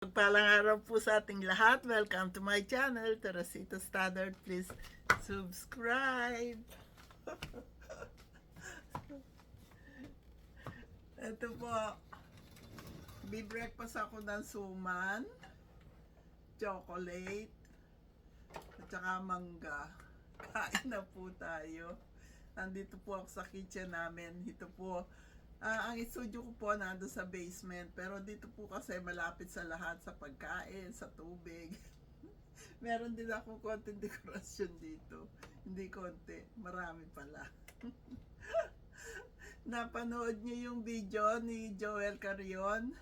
Magpalang araw po sa ating lahat. Welcome to my channel, Teresita Stoddard. Please subscribe. Ito po, be-breakfast ako ng suman, chocolate, at saka mangga. Kain na po tayo. Andito po ako sa kitchen namin. Ito po, ang studio ko po nando sa basement. Pero dito po kasi malapit sa lahat, sa pagkain, sa tubig. Meron din ako konting dekorasyon dito. Hindi konti, marami pala. Napanood niyo yung video ni Joel Carrion?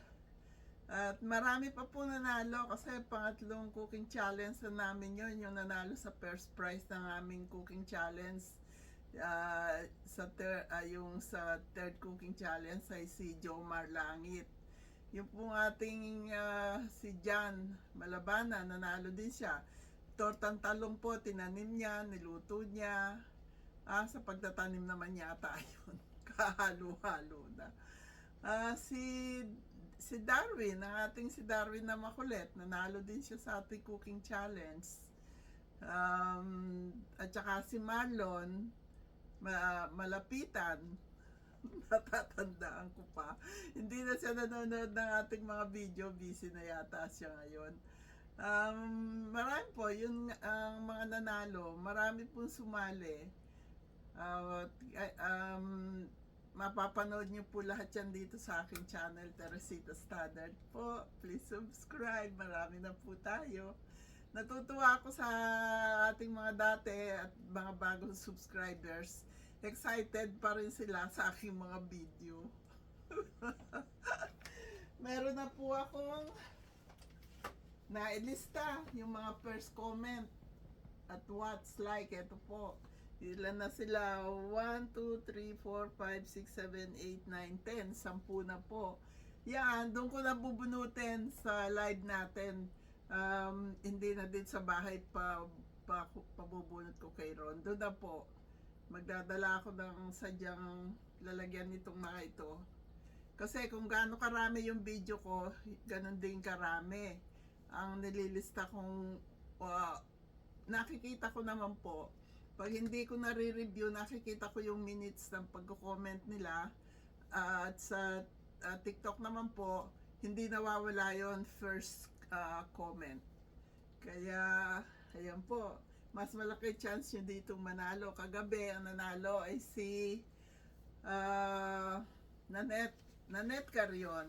At marami pa po nanalo kasi pangatlong cooking challenge na namin yun, yung nanalo sa first prize ng aming cooking challenge. Yung sa third cooking challenge ay si Jomar Langit. Yung pong ating si John Malabana, nanalo din siya. Tortang talong po, tinanim niya, niluto niya. Sa pagtatanim naman yata yun. Kahalo-halo na. Si Darwin, ang ating si Darwin na makulit, nanalo din siya sa ating cooking challenge. At saka si Marlon, malapitan, natatandaan ko pa. Hindi na siya nanonood ng ating mga video, busy na yata siya ngayon. Marami po, yun ang mga nanalo, marami pong sumali. Mapapanood niyo po lahat yan dito sa aking channel, Teresita Stoddard po. Please subscribe, marami na po tayo. Natutuwa ako sa ating mga dati at mga bagong subscribers. Excited pa rin sila sa aking mga video. Meron na po akong nailista yung mga first comment at what's like. Ito po, ilan na sila? 1, 2, 3, 4, 5, 6, 7, 8, 9, 10. 10 na po. Yan, doon ko na bubunutin sa live natin. Hindi na din sa bahay pabubunot ko kay Ron. Doon na po. Magdadala ako ng sadyang lalagyan nitong mga ito. Kasi kung gaano karami yung video ko, ganun din karami. Ang nililista kong nakikita ko naman po, pag hindi ko nare-review, nakikita ko yung minutes ng pagko-comment nila. At sa TikTok naman po, hindi nawawala yon first comment. Kaya, ayan po, mas malaki chance nyo dito manalo. Kagabi, ang nanalo ay si Nanette Carrion.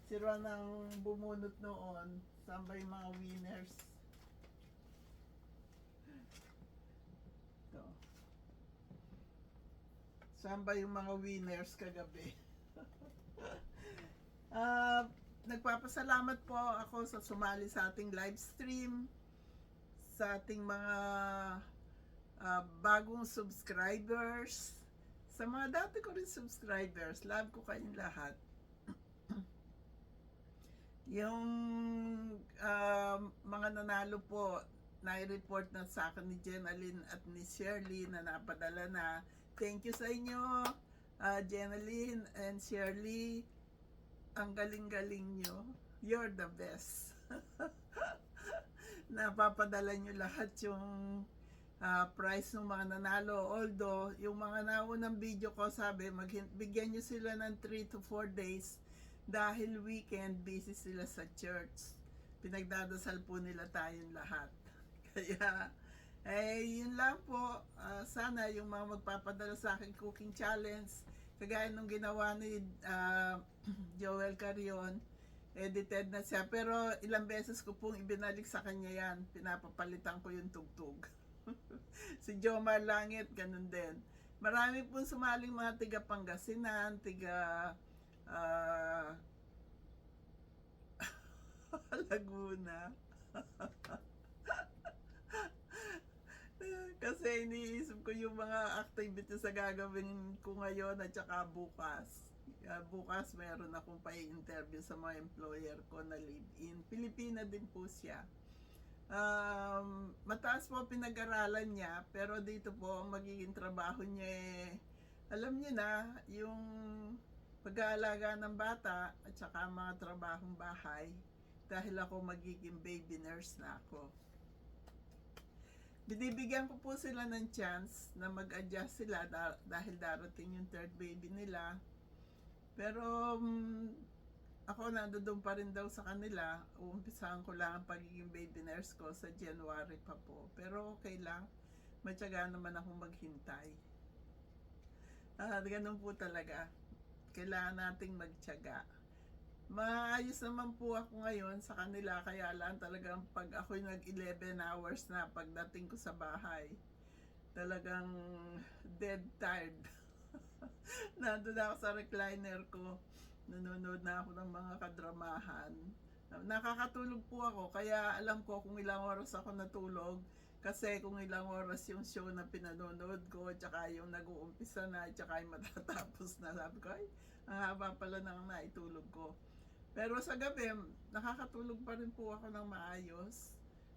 Si Ron ang bumunot noon. Saan ba yung mga winners? Ito. Saan ba yung mga winners kagabi? Nagpapasalamat po ako sa sumali sa ating live stream, sa ating mga bagong subscribers, sa mga dati ko rin subscribers. Love ko kayong lahat. Yung mga nanalo po, nai-report na sa akin ni Jenaline at ni Shirley na napadala na. Thank you sa inyo, Jenaline and Shirley. Ang galing-galing nyo. You're the best. Napapadala nyo lahat yung price ng mga nanalo. Although, yung mga naunang video ko, sabi, bigyan nyo sila ng 3 to 4 days dahil weekend, busy sila sa church. Pinagdadasal po nila tayong lahat. Kaya, yun lang po. Sana yung mga magpapadala sa akin cooking challenge, kagaya nung ginawa ni Joel Carrion, edited na siya. Pero ilang beses ko pong ibinalik sa kanya yan. Pinapapalitan ko yung tugtog. Si Jomar Langit, ganun din. Marami pong sumaling mga tiga Pangasinan, tiga Laguna. Kasi iniisip ko yung mga activities na gagawin ko ngayon at saka bukas. Bukas meron akong pa-interview sa mga employer ko na live-in. Pilipina din po siya. Mataas po pinag-aralan niya, pero dito po ang magiging trabaho niya alam niyo na, yung pag-aalaga ng bata at saka mga trabahong bahay. dahil ako magiging baby nurse na ako. Binibigyan ko po sila ng chance na mag-adjust sila dahil darating yung third baby nila. Pero ako nandoon pa rin daw sa kanila. Uumpisahan ko lang ang pagiging baby nurse ko sa January pa po. Pero okay lang. Matyaga naman akong maghintay. Ganun po talaga. Kailangan nating magtyaga. Maayos naman po ako ngayon sa kanila, kaya lang talagang pag ako'y nag 11 hours na pagdating ko sa bahay, talagang dead tired. Nandun ako sa recliner ko, nanonood na ako ng mga kadramahan. Nakakatulog po ako, kaya alam ko kung ilang oras ako natulog, kasi kung ilang oras yung show na pinanonood ko, tsaka yung nag-uumpisa na, tsaka yung matatapos na. Sabi ko, ay, ang haba pala nang naitulog ko. Pero sa gabi, nakakatulog pa rin po ako ng maayos.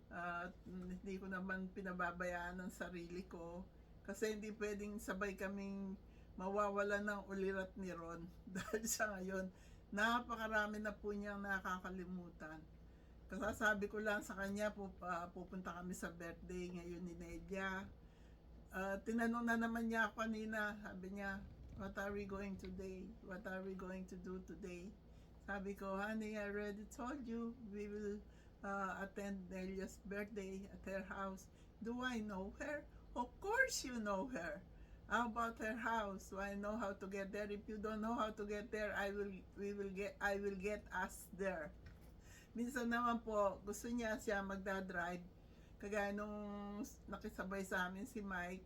At hindi ko naman pinababayaan ang sarili ko. Kasi hindi pwedeng sabay kaming mawawala ng ulirat ni Ron. Dahil sa ngayon, napakarami na po niyang nakakalimutan. Kasasabi ko lang sa kanya, pupunta kami sa birthday ngayon ni Nelia. Tinanong na naman niya ako kanina. Sabi niya, what are we going today? What are we going to do today? Sabi ko, honey, I already told you we will attend Nelia's birthday at her house. Do I know her? Of course you know her. How about her house? Do I know how to get there? If you don't know how to get there, I will get us there. Minsan naman po, gusto niya siya magdadrive. Kagaya nung nakisabay sa amin si Mike.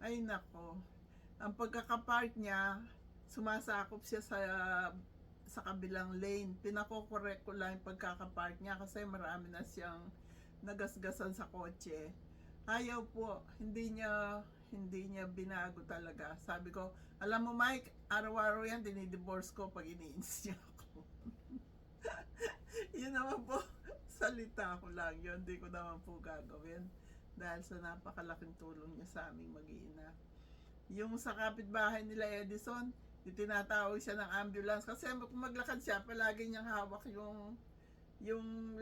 Ay nako, ang pagkakapark niya, sumasakop siya sa kabilang lane. Pinako-correct ko lang yung pagkakapark niya kasi marami na siyang nagasgasan sa kotse. Ayaw po, hindi niya binago talaga. Sabi ko, alam mo Mike, araw-araw yan dinidivorce ko pag iniinis niya ako. Yun naman po, salita ko lang yun, hindi ko naman po gagawin dahil sa napakalaking tulong niya sa aming mag-iina. Yung sa kapitbahay nila Edison, tinatawag siya ng ambulance kasi kung maglakad siya, palagi niyang hawak yung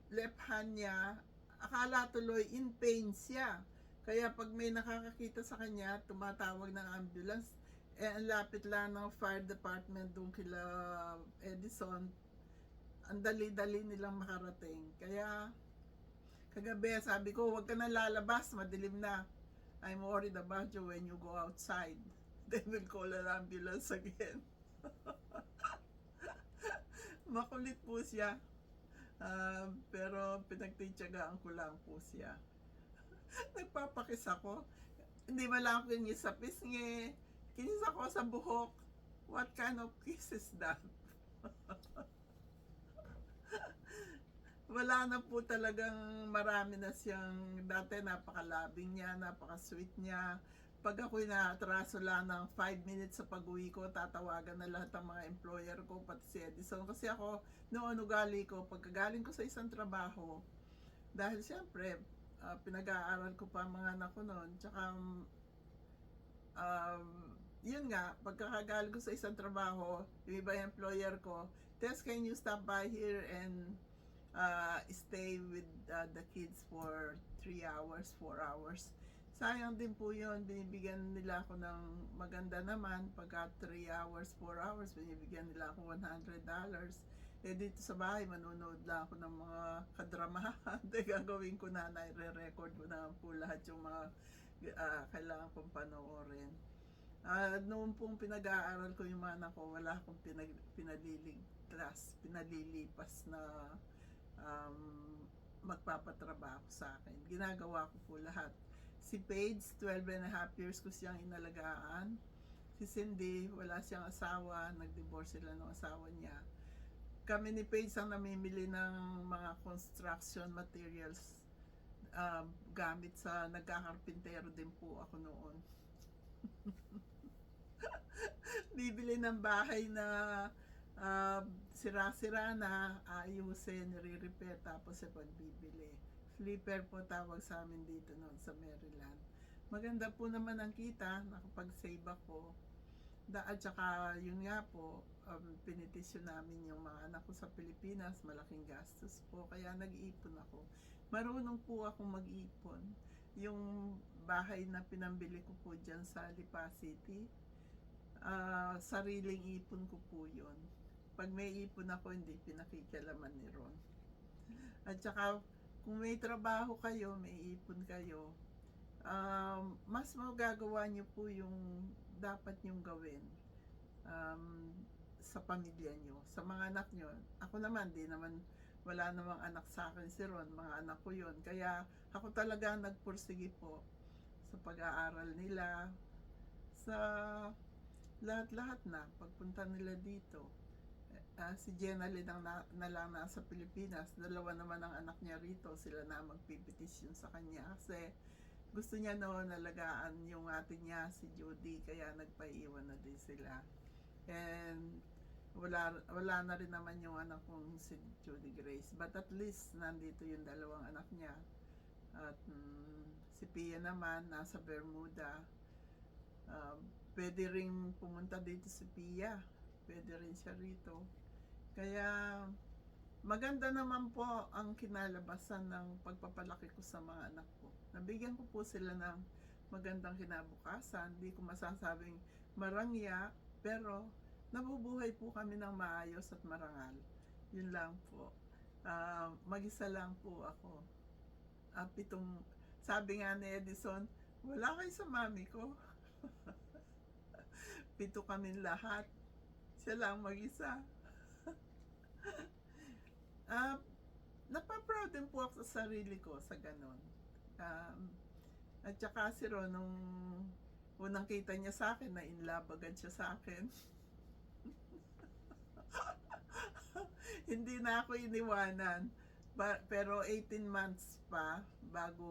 left hand niya. Akala tuloy in pain siya. Kaya pag may nakakakita sa kanya, tumatawag ng ambulance. Ang lapit lang ng fire department doon kila Edison. Ang dali-dali nilang makarating. Kaya kagabi sabi ko, huwag ka na lalabas, madilim na. I'm worried about you when you go outside. They will call an ambulance again. Makulit po siya. Pero pinagtityagaan ko lang po siya. Nagpapakis ako. Hindi ba lang ako kinis sa pisngi? Kinis ako sa buhok. What kind of kiss is that? Wala na po talagang marami na siyang, dati napakalabing niya, napaka-sweet niya. Pag ako'y naatraso lang ng 5 minutes sa pag-uwi ko, tatawagan na lahat ng mga employer ko, pati si Edison. Kasi ako, noon ugali ko, pagkagaling ko sa isang trabaho, dahil siyempre, pinag-aaral ko pa mga anak ko noon, tsaka, yun nga, pagkakagaling ko sa isang trabaho, yung iba yung employer ko, Tess, can you stop by here and stay with the kids for 3 hours, 4 hours? Sayang din po yun, binibigyan nila ako ng maganda naman, pagka 3 hours, 4 hours, binibigyan nila ako $100. Dito sa bahay, manonood lang ako ng mga kadramahan. Gagawin ko na, nire-record ko na po lahat yung mga kailangan kong panoorin. Noon pong pinag-aaral ko yung mga anak ko, wala akong pinalilipas na magpapatrabaho sa akin. Ginagawa ko po lahat. Si Paige, 12.5 years ko siyang inalagaan. Si Cindy, wala siyang asawa, nag-divorce sila ng asawa niya. Kami ni Paige ang namimili ng mga construction materials gamit sa nagkakarpintero din po ako noon. Bibili ng bahay na sira-sira na, ayusin, nire-repair, tapos sa pagbibili. Flipper po tawag sa amin dito noon sa Maryland. Maganda po naman ang kita, nakapag-save ako. At saka yun nga po, pinitisyon namin yung mga anak ko sa Pilipinas, malaking gastos po, kaya nag-iipon ako. Marunong po akong mag-ipon. Yung bahay na pinambili ko po dyan sa Lipa City, sariling ipon ko po yun. Pag may ipon ako, hindi pinakikialaman ni Ron. At saka, kung may trabaho kayo, may ipon kayo, mas magagawa nyo po yung dapat nyong gawin um, sa pamilya nyo, sa mga anak nyo. Ako naman, wala namang anak sa akin si Ron, mga anak ko yon. Kaya ako talaga nagpursige po sa pag-aaral nila, sa lahat-lahat na, pagpunta nila dito. Si Jenna Lynn ang na lang nasa Pilipinas, dalawa naman ang anak niya rito, sila na magpipetisyon sa kanya kasi gusto niya noon nalagaan yung ate niya si Judy, kaya nagpaiwan na din sila. And wala na rin naman yung anak kong si Judy Grace, but at least nandito yung dalawang anak niya. At si Pia naman nasa Bermuda. Pwede rin pumunta dito si Pia, pwede rin siya rito. Kaya maganda naman po ang kinalabasan ng pagpapalaki ko sa mga anak ko. Nabigyan ko po sila ng magandang kinabukasan. Hindi ko masasabing marangya, pero nabubuhay po kami ng maayos at marangal. Yun lang po. Mag-isa lang po ako. Sabi nga ni Edison, wala kayo sa mami ko. 7 kami lahat. Siya lang mag-isa. Napaproud din po ako sa sarili ko sa ganon. At saka si Ron, nung unang kita niya sa akin, na in love agad siya sa akin. Hindi na ako iniwanan. Pero 18 months pa bago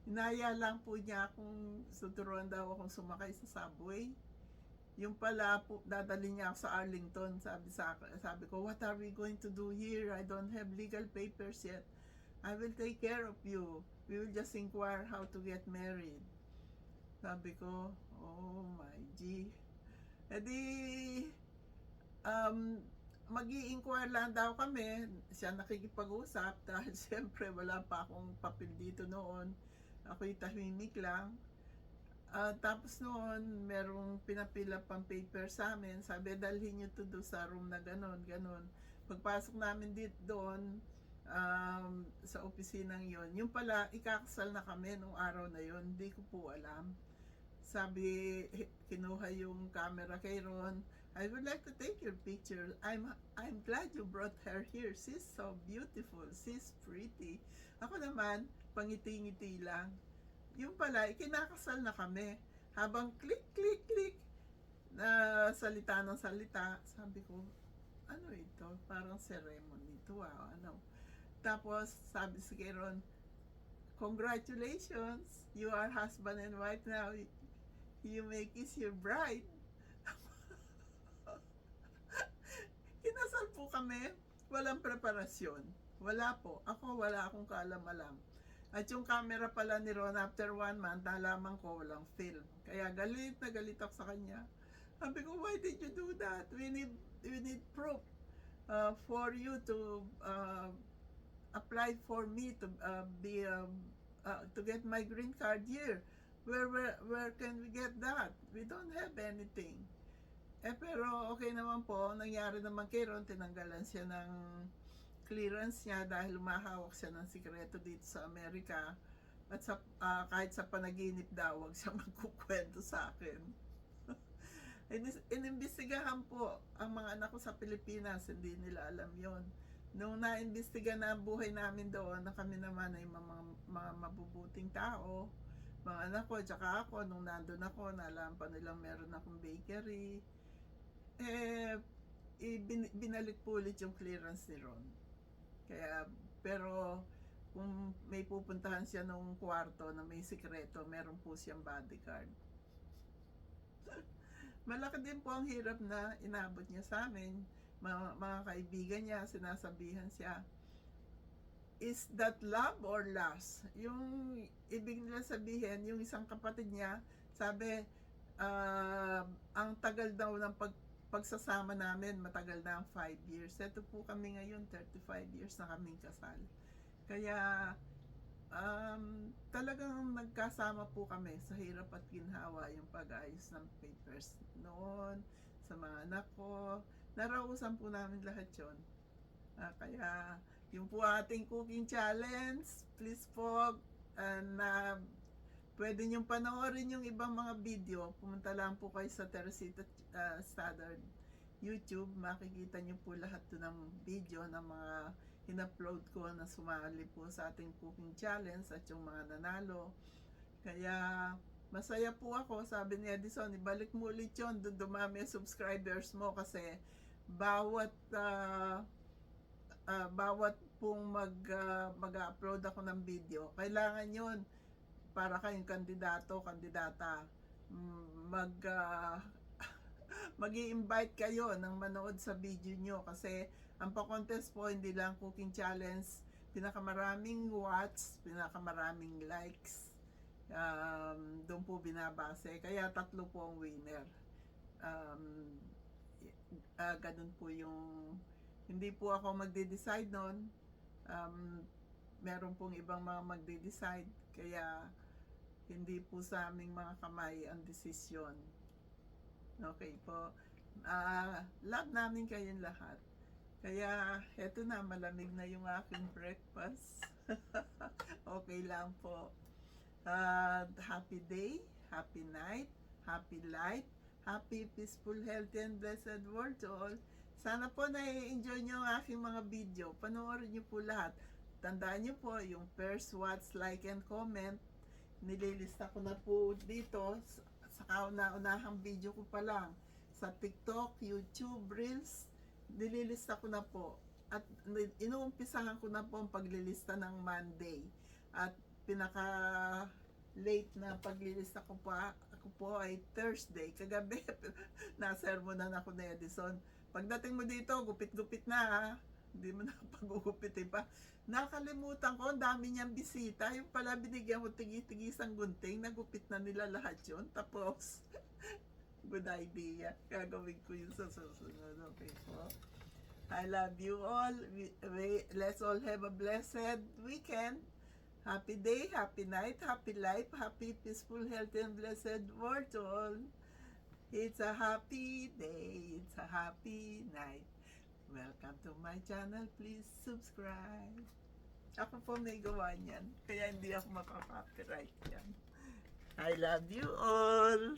inaya lang po niya akong suturuan daw akong sumakay sa subway. Yung pala po, dadali niya ako sa Arlington. Sabi ko, what are we going to do here? I don't have legal papers yet. I will take care of you. We will just inquire how to get married. Sabi ko, oh my G. E di, mag-i-inquire lang daw kami. Siya nakikipag-usap dahil siyempre wala pa akong papel dito noon. Ako'y tahimik lang. Tapos noon, merong pinapila pang paper sa amin. Sabi, dalhin nyo to do sa room na ganon. Pagpasok namin dito doon, sa opisinang yon, yung pala, ikakasal na kami nung araw na yon. Hindi ko po alam. Sabi, kinuha yung camera kay Ron. I would like to take your picture. I'm glad you brought her here. She's so beautiful. She's pretty. Ako naman, pangiti-ngiti lang. Yung pala, ikinakasal na kami. Habang click, click, click, na salita ng salita, sabi ko, ano ito? Parang ceremony ito, ano. Tapos, sabi si Keron, congratulations, you are husband and wife now. You may kiss your bride. Kinasal po kami, walang preparasyon. Wala po. Ako, wala akong kaalam-alam. At yung camera pala ni Ron, after 1 month, nalaman ko walang film. Kaya galit na galit ako sa kanya. Sabi ko, why did you do that? We need proof for you to apply for me to to get my green card here. Where can we get that? We don't have anything. Pero okay naman po, nangyari naman kay Ron, tinanggalan siya ng clearance niya dahil lumahawak siya ng sikreto dito sa Amerika. At kahit sa panaginip daw, wag siya magkukwento sa akin. Inimbestigahan po ang mga anak ko sa Pilipinas, hindi nila alam yon. Nung naimbestiga na ang buhay namin doon, na kami naman ay mga mabubuting tao, mga anak ko, tsaka ako, nung nandun ako, nalaman pa nilang meron akong bakery. Binalik po ulit yung clearance ni Ron. Pero kung may pupuntahan siya nung kwarto na may sikreto, meron po siyang bodyguard. Malaki din po ang hirap na inabot niya sa amin. Mga kaibigan niya, sinasabihan siya, is that love or lust? Yung ibig nila sabihin, yung isang kapatid niya, sabi, ang tagal daw ng pagsasama namin, matagal na ang 5 years. Ito po kami ngayon, 35 years na kaming kasal. Kaya talagang nagkasama po kami sa hirap at ginhawa, yung pag-ayos ng papers noon sa mga anak ko. Narausan po namin lahat yon. Kaya yung po ating cooking challenge, please po, na pwede niyong panoorin yung ibang mga video. Pumunta lang po kayo sa Teresita Standard YouTube. Makikita niyo po lahat doon ng video ng mga in-upload ko na sumali po sa ating cooking challenge at yung mga nanalo. Kaya masaya po ako. Sabi ni Edison, ibalik mo ulit yun, doon dumami ang subscribers mo, kasi bawat pong mag-upload ako ng video, kailangan yun para kayong kandidato, kandidata, mag-i-invite kayo ng manood sa video nyo, kasi ang pa-contest po hindi lang cooking challenge, pinakamaraming watch, pinakamaraming likes, doon po binabase. Kaya 3 po ang winner. Ganun po yung, hindi po ako magde-decide nun. Meron pong ibang mga magde-decide, kaya hindi po sa aming mga kamay ang desisyon. Okay po. Love namin kayong lahat. Kaya eto na, malamig na yung aking breakfast. Okay lang po. Happy day, happy night, happy life, happy, peaceful, healthy, and blessed world to all. Sana po na-enjoy nyo ang aking mga video. Panoorin nyo po lahat. Tandaan nyo po, yung first watch, like, and comment, nililista ko na po dito sa kauna-unahang video ko pa lang. Sa TikTok, YouTube, Reels, nililista ko na po. At inuumpisahan ko na po ang paglilista ng Monday. At pinaka late na paglilista ko po ay Thursday. Kagabi, nasermonan ako ni Edison. Pagdating mo dito, gupit-gupit na ha. Hindi mo na pag-ugupitin pa. Nakalimutan ko, ang dami niyang bisita. Yung pala binigyan ko tigi-tigisang gunting, nagupit na nila lahat yun. Tapos, good idea. Gagawin ko yun sa susunod. Okay po. I love you all. Let's all have a blessed weekend. Happy day, happy night, happy life, happy, peaceful, healthy, and blessed world to all. It's a happy day, it's a happy night. Welcome to my channel. Please subscribe. Ako po may gawa niyan, kaya hindi ako makaka-copyright yan. I love you all.